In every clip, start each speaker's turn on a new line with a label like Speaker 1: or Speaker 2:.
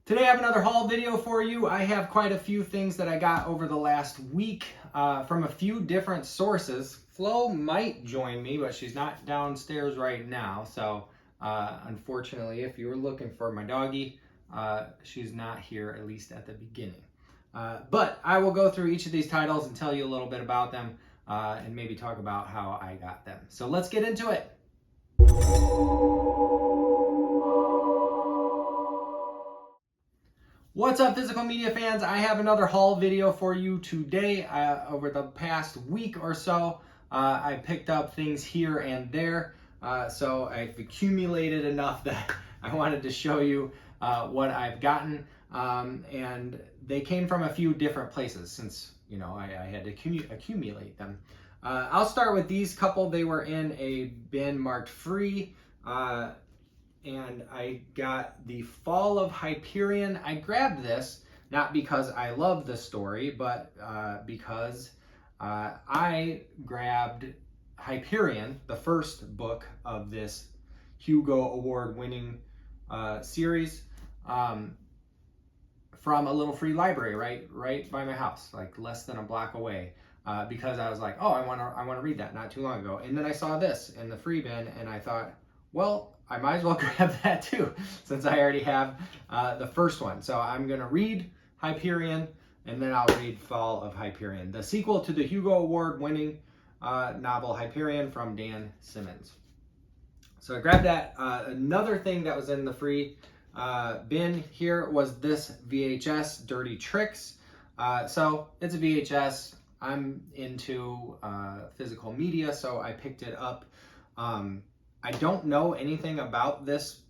Speaker 1: Today I have another haul video for you. I have quite a few things that I got over the last week from a few different sources. Flo might join me, but she's not downstairs right now. So unfortunately, if you were looking for my doggie, she's not here, at least at the beginning. But I will go through each of these titles and tell you a little bit about them and maybe talk about how I got them. So let's get into it. What's up, physical media fans? I have another haul video for you today. Over the past week or so, I picked up things here and there. So I've accumulated enough that I wanted to show you what I've gotten. And they came from a few different places since, you know, I had to accumulate them. I'll start with these couple. They were in a bin marked free. And I got the Fall of Hyperion. I grabbed this not because I love the story, but because I grabbed Hyperion, the first book of this Hugo Award-winning series, from a little free library right by my house, like less than a block away. Because I was like, oh, I want to read that not too long ago, and then I saw this in the free bin, and I thought, well, I might as well grab that too, since I already have the first one. So I'm going to read Hyperion, and then I'll read Fall of Hyperion, the sequel to the Hugo Award-winning novel Hyperion from Dan Simmons. So I grabbed that. Another thing that was in the free bin here was this VHS, Dirty Tricks. So it's a VHS. I'm into physical media, so I picked it up. I don't know anything about this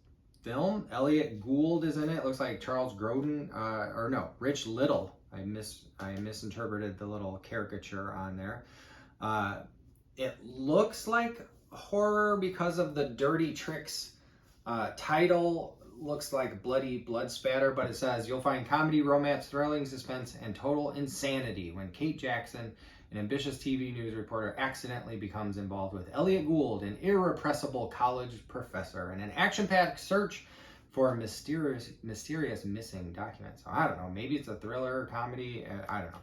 Speaker 1: film. Elliot Gould is in it. It looks like Charles Grodin, or no, Rich Little. I misinterpreted the little caricature on there. It looks like horror because of the Dirty Tricks title. Looks like bloody blood spatter, but it says you'll find comedy, romance, thrilling suspense, and total insanity when Kate Jackson, an ambitious TV news reporter, accidentally becomes involved with Elliot Gould, an irrepressible college professor, in an action-packed search for a mysterious missing document. So I don't know, maybe it's a thriller, comedy, I don't know.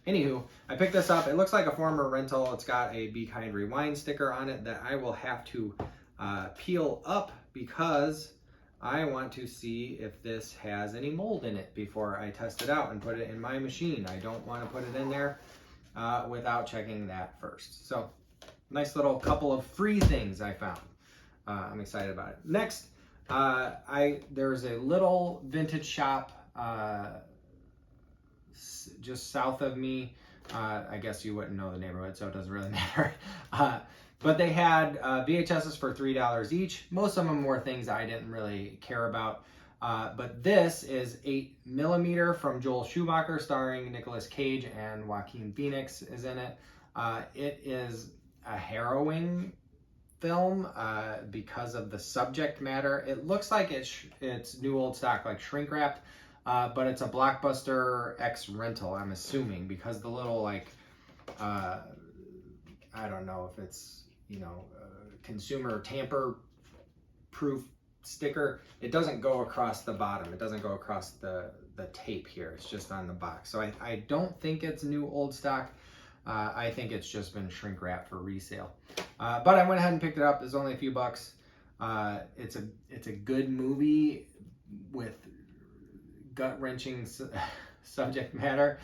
Speaker 1: Anywho, I picked this up. It looks like a former rental. It's got a Be Kind Rewind sticker on it that I will have to peel up because I want to see if this has any mold in it before I test it out and put it in my machine. I don't want to put it in there without checking that first. So, nice little couple of free things I found. I'm excited about it. Next, there's a little vintage shop just south of me. I guess you wouldn't know the neighborhood, so it doesn't really matter. But they had VHSs for $3 each. Most of them were things I didn't really care about. But this is 8mm from Joel Schumacher, starring Nicolas Cage and Joaquin Phoenix is in it. It is a harrowing film because of the subject matter. It looks like it's new old stock, like shrink wrapped, but it's a Blockbuster X rental, I'm assuming, because the little, like, I don't know if it's, you know, consumer tamper proof sticker. It doesn't go across the bottom. It doesn't go across the tape here. It's just on the box. So I don't think it's new old stock. I think it's just been shrink wrapped for resale. But I went ahead and picked it up. There's only a few bucks. It's a good movie with gut-wrenching subject matter.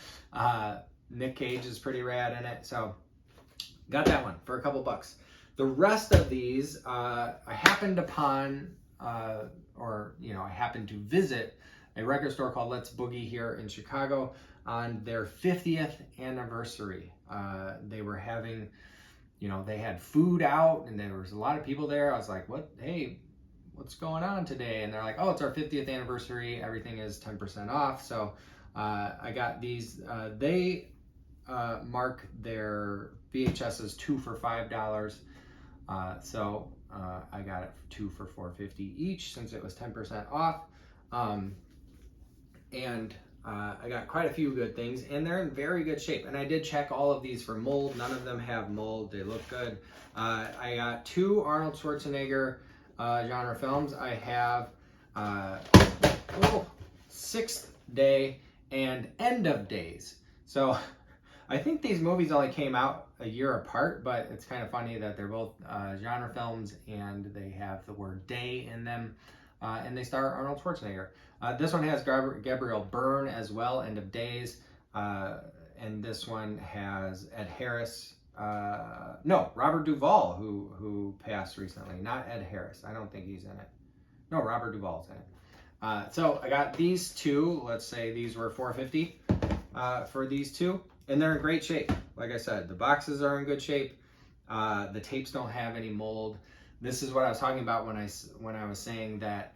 Speaker 1: Nick Cage is pretty rad in it. So got that one for a couple bucks. The rest of these, I happened upon, I happened to visit a record store called Let's Boogie here in Chicago on their 50th anniversary. They were having, they had food out and there was a lot of people there. I was like, what's going on today? And they're like, oh, it's our 50th anniversary. Everything is 10% off. So I got these. They mark their VHSs 2 for $5. So I got it 2 for $4.50 each since it was 10% off. And I got quite a few good things, and they're in very good shape. And I did check all of these for mold. None of them have mold. They look good. I got 2 Arnold Schwarzenegger genre films. I have Sixth Day, and End of Days. So I think these movies only came out a year apart, but it's kind of funny that they're both genre films and they have the word day in them, and they star Arnold Schwarzenegger. This one has Gabriel Byrne as well, End of Days, and this one has Ed Harris. Robert Duvall, who passed recently, not Ed Harris. I don't think he's in it. No, Robert Duvall's in it. So I got these two. Let's say these were $4.50 for these two. And they're in great shape. Like I said, the boxes are in good shape. The tapes don't have any mold. This is what I was talking about when I was saying that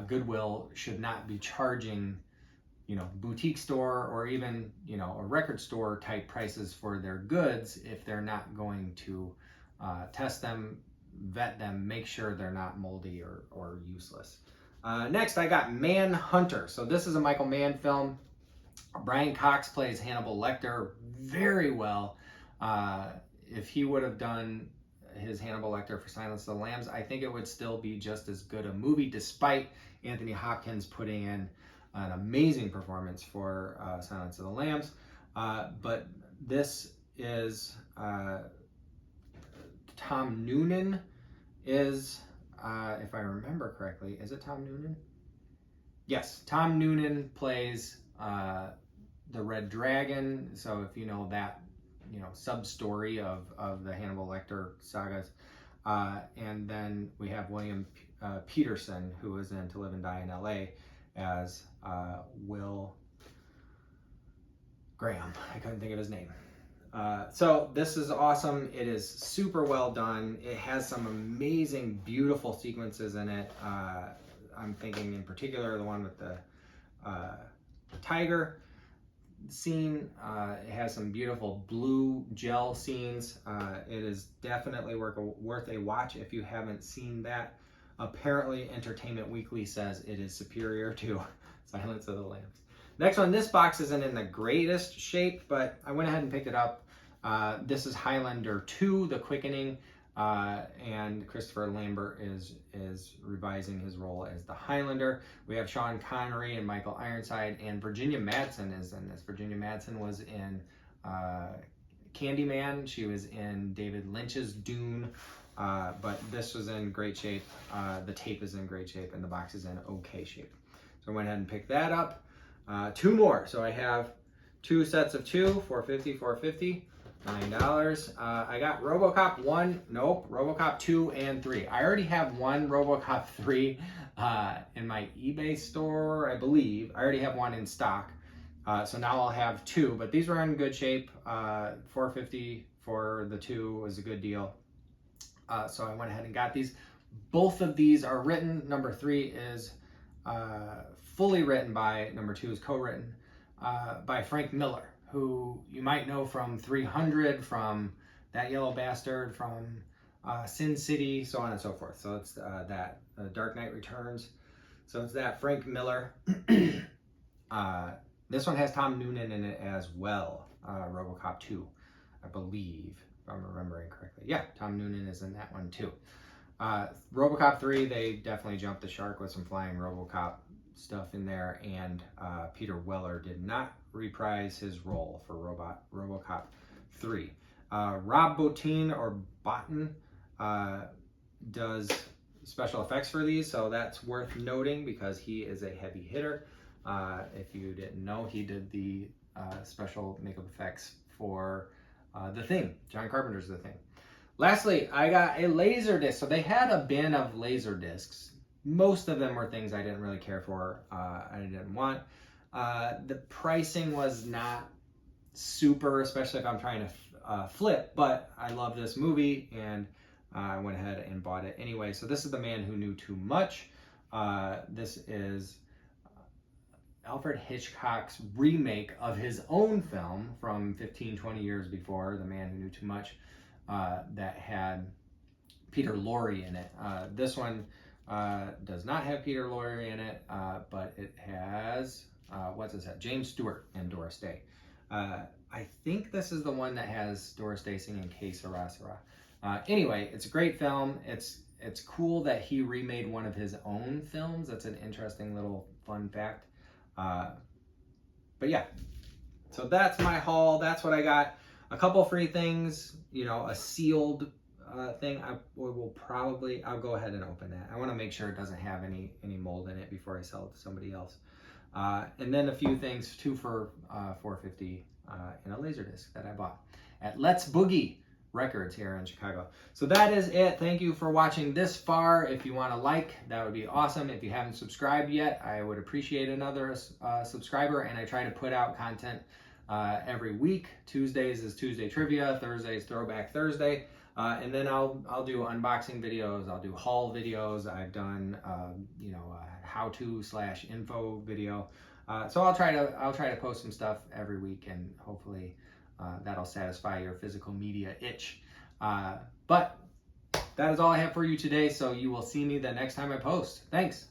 Speaker 1: Goodwill should not be charging, boutique store or even, a record store type prices for their goods if they're not going to test them, vet them, make sure they're not moldy or useless. Next, I got Manhunter. So this is a Michael Mann film. Brian Cox plays Hannibal Lecter very well. If he would have done his Hannibal Lecter for Silence of the Lambs, I think it would still be just as good a movie, despite Anthony Hopkins putting in an amazing performance for Silence of the Lambs. But this is Tom Noonan is, if I remember correctly, is it Tom Noonan? Yes, Tom Noonan plays the Red Dragon. So if you know that, sub-story of the Hannibal Lecter sagas. And then we have William Peterson, who was in To Live and Die in L.A. as Will Graham. I couldn't think of his name. So this is awesome. It is super well done. It has some amazing, beautiful sequences in it. I'm thinking in particular the one with the tiger scene. It has some beautiful blue gel scenes. It is definitely worth a watch if you haven't seen that. Apparently Entertainment Weekly says it is superior to Silence of the Lambs. Next one, this box isn't in the greatest shape, but I went ahead and picked it up. This is Highlander 2, The Quickening, and Christopher Lambert is revising his role as the Highlander. We have Sean Connery and Michael Ironside, and Virginia Madsen is in this. Virginia Madsen was in Candyman. She was in David Lynch's Dune, but this was in great shape. The tape is in great shape, and the box is in okay shape. So I went ahead and picked that up. Two more. So I have two sets of two, $4.50, $4.50. $9. I got Robocop 1, nope, Robocop 2 and 3. I already have one Robocop 3 in my eBay store, I believe. I already have one in stock. So now I'll have two, but these were in good shape. $4.50 for the two was a good deal. So I went ahead and got these. Both of these are written. Number 3 is fully written by, number 2 is co-written by Frank Miller, who you might know from 300, from That Yellow Bastard, from Sin City, so on and so forth. So it's that Dark Knight Returns. So it's that Frank Miller. This one has Tom Noonan in it as well. Robocop 2, I believe, if I'm remembering correctly. Yeah, Tom Noonan is in that one too. Robocop 3, they definitely jumped the shark with some flying Robocop stuff in there, and Peter Weller did not reprise his role for Robocop 3. Rob Bottin does special effects for these, so that's worth noting because he is a heavy hitter. If you didn't know, he did the special makeup effects for The Thing, John Carpenter's The Thing. Lastly, I got a Laserdisc. So they had a bin of Laserdiscs. Most of them were things I didn't really care for, I didn't want. The pricing was not super, especially if I'm trying to flip, but I love this movie and I went ahead and bought it anyway. So this is The Man Who Knew Too Much. This is Alfred Hitchcock's remake of his own film from 15, 20 years before, The Man Who Knew Too Much, that had Peter Lorre in it. This one does not have Peter Lorre in it, but it has, what's this at? James Stewart and Doris Day. I think this is the one that has Doris Day singing Que Sera Sera. Anyway, it's a great film. It's cool that he remade one of his own films. That's an interesting little fun fact. But yeah, so that's my haul. That's what I got. A couple free things, you know, a sealed thing. I'll go ahead and open that. I want to make sure it doesn't have any mold in it before I sell it to somebody else. And then a few things, 2 for $4.50 in a Laserdisc that I bought at Let's Boogie Records here in Chicago. So that is it. Thank you for watching this far. If you want to like, that would be awesome. If you haven't subscribed yet, I would appreciate another subscriber. And I try to put out content every week. Tuesdays is Tuesday Trivia, Thursdays Throwback Thursday, and then I'll do unboxing videos. I'll do haul videos. I've done you know, a how-to/info video. So I'll try to post some stuff every week, and hopefully that'll satisfy your physical media itch. But that is all I have for you today. So you will see me the next time I post. Thanks.